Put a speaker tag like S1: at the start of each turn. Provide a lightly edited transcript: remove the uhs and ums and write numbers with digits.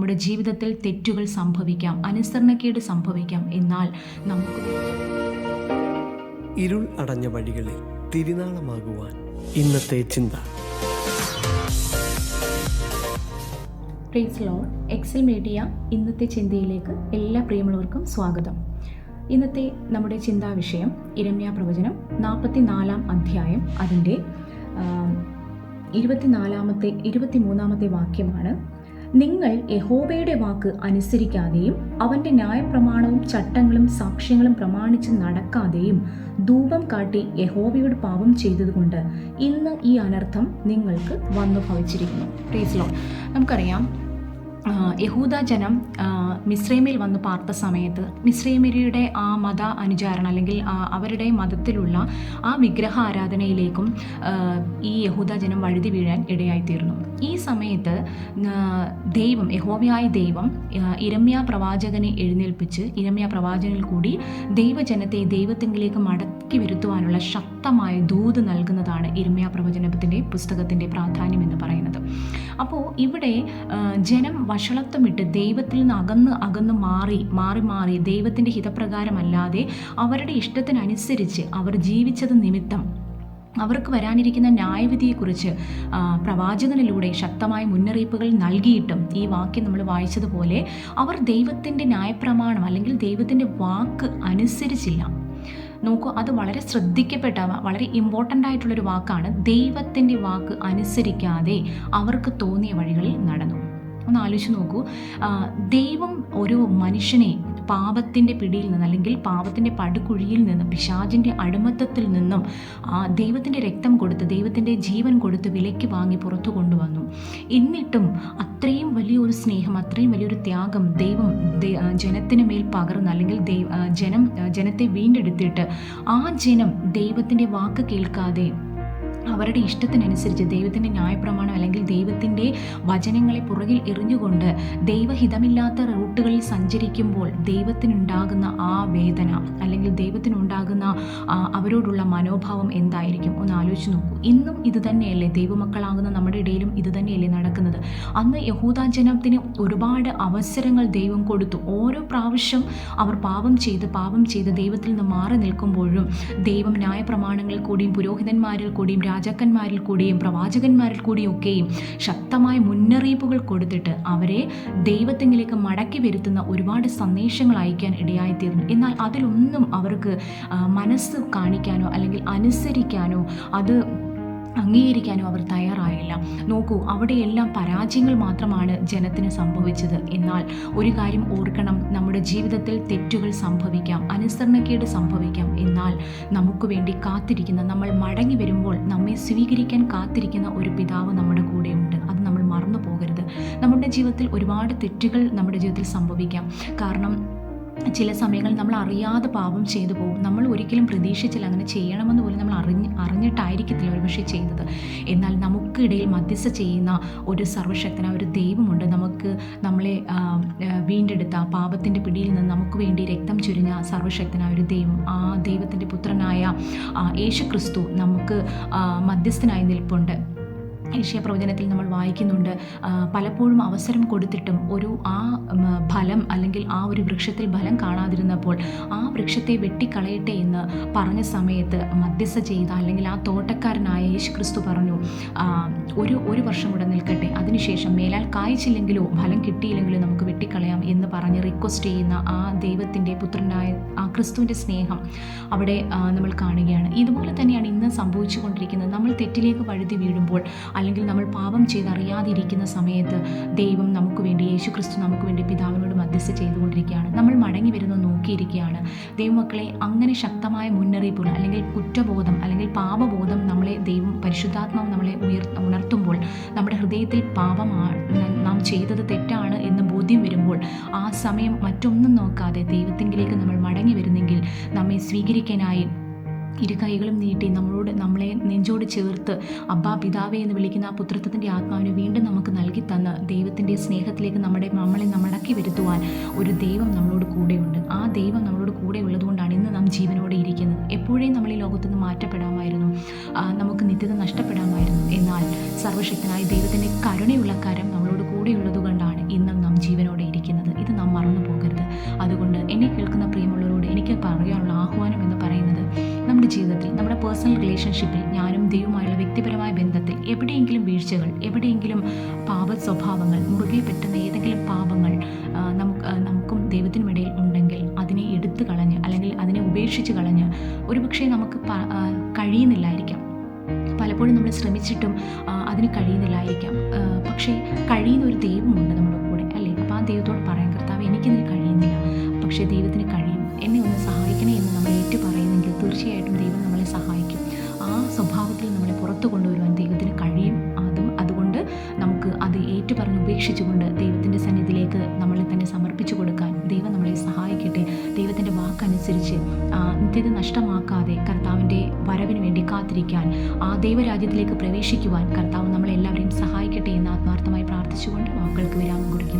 S1: നമ്മുടെ ജീവിതത്തിൽ തെറ്റുകൾ സംഭവിക്കാം, അനുസരണക്കേട് സംഭവിക്കാം. എന്നാൽ നമുക്ക്
S2: ഇരുൾ അടഞ്ഞ വഴികളിൽ തിരുനാളമാകുവാൻ ഇന്നത്തെ ചിന്ത.
S1: Praise Lord. എക്സൽ മീഡിയ ഇന്നത്തെ ചിന്തയിലേക്ക് എല്ലാ പ്രിയമുള്ളവർക്കും സ്വാഗതം. ഇന്നത്തെ നമ്മുടെ ചിന്താ വിഷയം യിരെമ്യാ പ്രവചനം 44 അധ്യായം അതിൻ്റെ 23 വാക്യമാണ്. നിങ്ങൾ യഹോവയുടെ വാക്ക് അനുസരിക്കാതെയും അവൻ്റെ ന്യായപ്രമാണവും ചട്ടങ്ങളും സാക്ഷ്യങ്ങളും പ്രമാണിച്ച് നടക്കാതെയും ധൂപം കാട്ടി യഹോവയോട് പാപം ചെയ്തതുകൊണ്ട് ഇന്ന് ഈ അനർത്ഥം നിങ്ങൾക്ക് വന്നു ഭവിച്ചിരിക്കുന്നു. Praise Lord. നമുക്കറിയാം, യഹൂദ ജനം മിസ്രൈമിൽ വന്ന് പാർത്ത സമയത്ത് മിസ്രൈമിയരുടെ ആ മത അനുചാരണം അല്ലെങ്കിൽ അവരുടെ മതത്തിലുള്ള ആ വിഗ്രഹ ആരാധനയിലേക്കും ഈ യഹൂദ ജനം വഴുതി വീഴാൻ ഇടയായിത്തീർന്നു. ഈ സമയത്ത് യഹോവയായ ദൈവം യിരെമ്യാ പ്രവാചകനെ എഴുന്നേൽപ്പിച്ച് യിരെമ്യാ പ്രവാചകനിൽ കൂടി ദൈവജനത്തെ ദൈവത്തിങ്കിലേക്ക് മടക്കി വരുത്തുവാനുള്ള ശക്തമായ ദൂത് നൽകുന്നതാണ് യിരെമ്യാ പ്രവചനത്തിൻ്റെ പുസ്തകത്തിൻ്റെ പ്രാധാന്യം എന്ന് പറയുന്നത്. അപ്പോൾ ഇവിടെ ജനം വഷളത്വമിട്ട് ദൈവത്തിൽ നിന്ന് അകന്ന് മാറി ദൈവത്തിൻ്റെ ഹിതപ്രകാരമല്ലാതെ അവരുടെ ഇഷ്ടത്തിനനുസരിച്ച് അവർ ജീവിച്ചത് നിമിത്തം അവർക്ക് വരാനിരിക്കുന്ന ന്യായവിധിയെക്കുറിച്ച് പ്രവാചകനിലൂടെ ശക്തമായ മുന്നറിയിപ്പുകൾ നൽകിയിട്ടും ഈ വാക്യം നമ്മൾ വായിച്ചതുപോലെ അവർ ദൈവത്തിൻ്റെ ന്യായപ്രമാണം അല്ലെങ്കിൽ ദൈവത്തിൻ്റെ വാക്ക് അനുസരിച്ചില്ല. നോക്കൂ, അത് വളരെ ശ്രദ്ധിക്കപ്പെട്ട വളരെ ഇമ്പോർട്ടൻ്റ് ആയിട്ടുള്ളൊരു വാക്കാണ്. ദൈവത്തിൻ്റെ വാക്ക് അനുസരിക്കാതെ അവർക്ക് തോന്നിയ വഴികളിൽ നടന്നു. ഒന്ന് ആലോചിച്ച് നോക്കൂ. ദൈവം ഒരു മനുഷ്യനെ പാപത്തിൻ്റെ പിടിയിൽ നിന്ന് അല്ലെങ്കിൽ പാപത്തിൻ്റെ പടുകുഴിയിൽ നിന്നും പിശാചിൻ്റെ അടിമത്തത്തിൽ നിന്നും ദൈവത്തിൻ്റെ രക്തം കൊടുത്ത് ദൈവത്തിൻ്റെ ജീവൻ കൊടുത്ത് വിലയ്ക്ക് വാങ്ങി പുറത്തു കൊണ്ടുവന്നു. എന്നിട്ടും അത്രയും വലിയൊരു സ്നേഹം, അത്രയും വലിയൊരു ത്യാഗം ദൈവം ജനത്തിന് മേൽ പകർന്ന് അല്ലെങ്കിൽ ജനത്തെ വീണ്ടെടുത്തിട്ട് ആ ജനം ദൈവത്തിൻ്റെ വാക്ക് കേൾക്കാതെ അവരുടെ ഇഷ്ടത്തിനനുസരിച്ച് ദൈവത്തിൻ്റെ ന്യായപ്രമാണം അല്ലെങ്കിൽ ദൈവത്തിൻ്റെ വചനങ്ങളെ പുറകിൽ എറിഞ്ഞുകൊണ്ട് ദൈവഹിതമില്ലാത്ത റൂട്ടുകളിൽ സഞ്ചരിക്കുമ്പോൾ ദൈവത്തിനുണ്ടാകുന്ന ആ വേദന അല്ലെങ്കിൽ ദൈവത്തിനുണ്ടാകുന്ന അവരോടുള്ള മനോഭാവം എന്തായിരിക്കും? ഒന്ന് ആലോചിച്ച് നോക്കൂ. ഇന്നും ഇത് തന്നെയല്ലേ ദൈവമക്കളാകുന്ന നമ്മുടെ ഇടയിലും ഇത് തന്നെയല്ലേ നടക്കുന്നത്? അന്ന് യഹൂദ ജനത്തിന് ഒരുപാട് അവസരങ്ങൾ ദൈവം കൊടുത്തു. ഓരോ പ്രാവശ്യം അവർ പാപം ചെയ്ത് ദൈവത്തിൽ നിന്ന് മാറി നിൽക്കുമ്പോഴും ദൈവം ന്യായപ്രമാണങ്ങളിൽ കൂടിയും പുരോഹിതന്മാരിൽ കൂടിയും രാജാക്കന്മാരിൽ കൂടിയും പ്രവാചകന്മാരിൽ കൂടിയൊക്കെയും ശക്തമായ മുന്നറിയിപ്പുകൾ കൊടുത്തിട്ട് അവരെ ദൈവത്തിങ്കിലേക്ക് മടക്കി വരുത്തുന്ന ഒരുപാട് സന്ദേശങ്ങൾ അയക്കാൻ ഇടയായിത്തീർന്നു. എന്നാൽ അതിലൊന്നും അവർക്ക് മനസ്സ് കാണിക്കാനോ അല്ലെങ്കിൽ അനുസരിക്കാനോ അത് അംഗീകരിക്കാനും അവർ തയ്യാറായില്ല. നോക്കൂ, അവിടെയെല്ലാം പരാജയങ്ങൾ മാത്രമാണ് ജനത്തിന് സംഭവിച്ചത്. എന്നാൽ ഒരു കാര്യം ഓർക്കണം, നമ്മുടെ ജീവിതത്തിൽ തെറ്റുകൾ സംഭവിക്കാം, അനുസരണക്കേട് സംഭവിക്കാം. എന്നാൽ നമുക്ക് വേണ്ടി കാത്തിരിക്കുന്ന, നമ്മൾ മടങ്ങി വരുമ്പോൾ നമ്മെ സ്വീകരിക്കാൻ കാത്തിരിക്കുന്ന ഒരു പിതാവ് നമ്മുടെ കൂടെയുണ്ട്. അത് നമ്മൾ മറന്നു പോകരുത്. നമ്മുടെ ജീവിതത്തിൽ ഒരുപാട് തെറ്റുകൾ നമ്മുടെ ജീവിതത്തിൽ സംഭവിക്കാം. കാരണം ചില സമയങ്ങളിൽ നമ്മൾ അറിയാതെ പാപം ചെയ്തു പോകും. നമ്മൾ ഒരിക്കലും പ്രതീക്ഷിച്ചില്ല, അങ്ങനെ ചെയ്യണമെന്ന് പോലും നമ്മൾ അറിഞ്ഞിട്ടായിരിക്കത്തില്ല ഒരുപക്ഷെ ചെയ്തത്. എന്നാൽ നമുക്കിടയിൽ മധ്യസ്ഥ ചെയ്യുന്ന ഒരു സർവ്വശക്തനായ ഒരു ദൈവമുണ്ട്. നമ്മളെ വീണ്ടെടുത്ത പാപത്തിൻ്റെ പിടിയിൽ നിന്ന് നമുക്ക് വേണ്ടി രക്തം ചൊരിഞ്ഞ സർവ്വശക്തനായ ഒരു ദൈവം, ആ ദൈവത്തിൻ്റെ പുത്രനായ യേശു ക്രിസ്തു നമുക്ക് മധ്യസ്ഥനായി നിൽപ്പുണ്ട്. യെശയ്യാ പ്രവചനത്തിൽ നമ്മൾ വായിക്കുന്നുണ്ട്, പലപ്പോഴും അവസരം കൊടുത്തിട്ടും ആ ഫലം അല്ലെങ്കിൽ ആ ഒരു വൃക്ഷത്തിൽ ഫലം കാണാതിരുന്നപ്പോൾ ആ വൃക്ഷത്തെ വെട്ടിക്കളയട്ടെ എന്ന് പറഞ്ഞ സമയത്ത് മധ്യസ്ഥ ചെയ്ത അല്ലെങ്കിൽ ആ തോട്ടക്കാരനായ യേശു ക്രിസ്തു പറഞ്ഞു, ഒരു വർഷം കൂടെ നിൽക്കട്ടെ, അതിനുശേഷം മേലാൽ കായ്ച്ചില്ലെങ്കിലോ ഫലം കിട്ടിയില്ലെങ്കിലോ നമുക്ക് വെട്ടിക്കളയാം എന്ന് പറഞ്ഞ് റിക്വസ്റ്റ് ചെയ്യുന്ന ആ ദൈവത്തിൻ്റെ പുത്രനായ ആ ക്രിസ്തുവിൻ്റെ സ്നേഹം അവിടെ നമ്മൾ കാണുകയാണ്. ഇതുപോലെ തന്നെയാണ് ഇന്ന് സംഭവിച്ചു കൊണ്ടിരിക്കുന്നത്. നമ്മൾ തെറ്റിലേക്ക് വഴുതി വീഴുമ്പോൾ അല്ലെങ്കിൽ നമ്മൾ പാപം ചെയ്തറിയാതിരിക്കുന്ന സമയത്ത് ദൈവം നമുക്ക് വേണ്ടി, യേശു ക്രിസ്തു നമുക്ക് വേണ്ടി പിതാവിനോട് മധ്യസ്ഥ ചെയ്തുകൊണ്ടിരിക്കുകയാണ്. നമ്മൾ മടങ്ങി വരുന്നത് നോക്കിയിരിക്കുകയാണ്. ദൈവമക്കളെ, അങ്ങനെ ശക്തമായ മുന്നറിയിപ്പുകൾ അല്ലെങ്കിൽ കുറ്റബോധം അല്ലെങ്കിൽ പാപബോധം നമ്മളെ പരിശുദ്ധാത്മാവ് നമ്മളെ ഉണർത്തുമ്പോൾ നമ്മുടെ ഹൃദയത്തിൽ നാം ചെയ്തത് തെറ്റാണ് എന്ന് ബോധ്യം വരുമ്പോൾ ആ സമയം മറ്റൊന്നും നോക്കാതെ ദൈവത്തിങ്കിലേക്ക് നമ്മൾ മടങ്ങി വരുന്നെങ്കിൽ നമ്മെ സ്വീകരിക്കാനായി ഇരു കൈകളും നീട്ടി നമ്മളെ നെഞ്ചോട് ചേർത്ത് അബ്ബാ പിതാവേ എന്ന് വിളിക്കുന്ന ആ പുത്രത്വത്തിൻ്റെ ആത്മാവിനെ വീണ്ടും നമുക്ക് നൽകി തന്ന് ദൈവത്തിൻ്റെ സ്നേഹത്തിലേക്ക് നമ്മളെ മടക്കി വരുത്തുവാൻ ഒരു ദൈവം നമ്മളോട് കൂടെയുണ്ട്. ആ ദൈവം നമ്മളോട് കൂടെ ഉള്ളതുകൊണ്ടാണ് ഇന്ന് നാം ജീവനോടെ ഇരിക്കുന്നത്. എപ്പോഴേ നമ്മൾ ഈ ലോകത്തു നിന്ന് മാറ്റപ്പെടാമായിരുന്നു, നമുക്ക് നിത്യത നഷ്ടപ്പെടാമായിരുന്നു. എന്നാൽ സർവ്വശക്തനായ ദൈവത്തിൻ്റെ കരുണയുള്ള കരം നമ്മളോട് കൂടെയുള്ളത് കൊണ്ടാണ് ഇന്നും നാം ജീവൻ പേഴ്സണൽ റിലേഷൻഷിപ്പിൽ, ഞാനും ദൈവവുമായുള്ള വ്യക്തിപരമായ ബന്ധത്തിൽ എവിടെയെങ്കിലും വീഴ്ചകൾ, എവിടെയെങ്കിലും പാപ സ്വഭാവങ്ങൾ, മുറുകെ പറ്റുന്ന ഏതെങ്കിലും പാപങ്ങൾ നമുക്കും ദൈവത്തിനുമിടയിൽ ഉണ്ടെങ്കിൽ അതിനെ എടുത്തു കളഞ്ഞ്, അല്ലെങ്കിൽ അതിനെ ഉപേക്ഷിച്ച് കളഞ്ഞ്, ഒരുപക്ഷെ നമുക്ക് കഴിയുന്നില്ലായിരിക്കാം. പലപ്പോഴും നമ്മൾ ശ്രമിച്ചിട്ടും അതിന് കഴിയുന്നില്ലായിരിക്കാം. പക്ഷേ കഴിയുന്ന ഒരു ദൈവമുണ്ട് നമ്മുടെ കൂടെ, അല്ലേ? അപ്പോൾ ആ ദൈവത്തോട് പറയാം, കർത്താവ് എനിക്കിതിന് കഴിയുന്നില്ല, പക്ഷേ ദൈവത്തിന് കഴിയും, എന്നെ ഒന്ന് സഹായിക്കണേ എന്ന് നമ്മൾ ഏറ്റു പറയുന്നെങ്കിൽ തീർച്ചയായിട്ടും ദൈവം നമ്മളെ സഹായിക്കും. ആ സ്വഭാവത്തിൽ നമ്മളെ പുറത്തു കൊണ്ടുവരുവാൻ ദൈവത്തിന് കഴിയും. അതുകൊണ്ട് നമുക്ക് അത് ഏറ്റു പറഞ്ഞ് ഉപേക്ഷിച്ചുകൊണ്ട് ദൈവത്തിൻ്റെ സന്നിധിയിലേക്ക് നമ്മളെ തന്നെ സമർപ്പിച്ചു കൊടുക്കാൻ ദൈവം നമ്മളെ സഹായിക്കട്ടെ. ദൈവത്തിൻ്റെ വാക്കനുസരിച്ച് നിത്യത നഷ്ടമാക്കാതെ കർത്താവിൻ്റെ വരവിന് വേണ്ടി കാത്തിരിക്കാൻ, ആ ദൈവരാജ്യത്തിലേക്ക് പ്രവേശിക്കുവാൻ കർത്താവ് നമ്മളെല്ലാവരെയും സഹായിക്കട്ടെ എന്ന് ആത്മാർത്ഥമായി പ്രാർത്ഥിച്ചുകൊണ്ട് വാക്കുകൾക്ക് വിരാമം കുറിക്കും.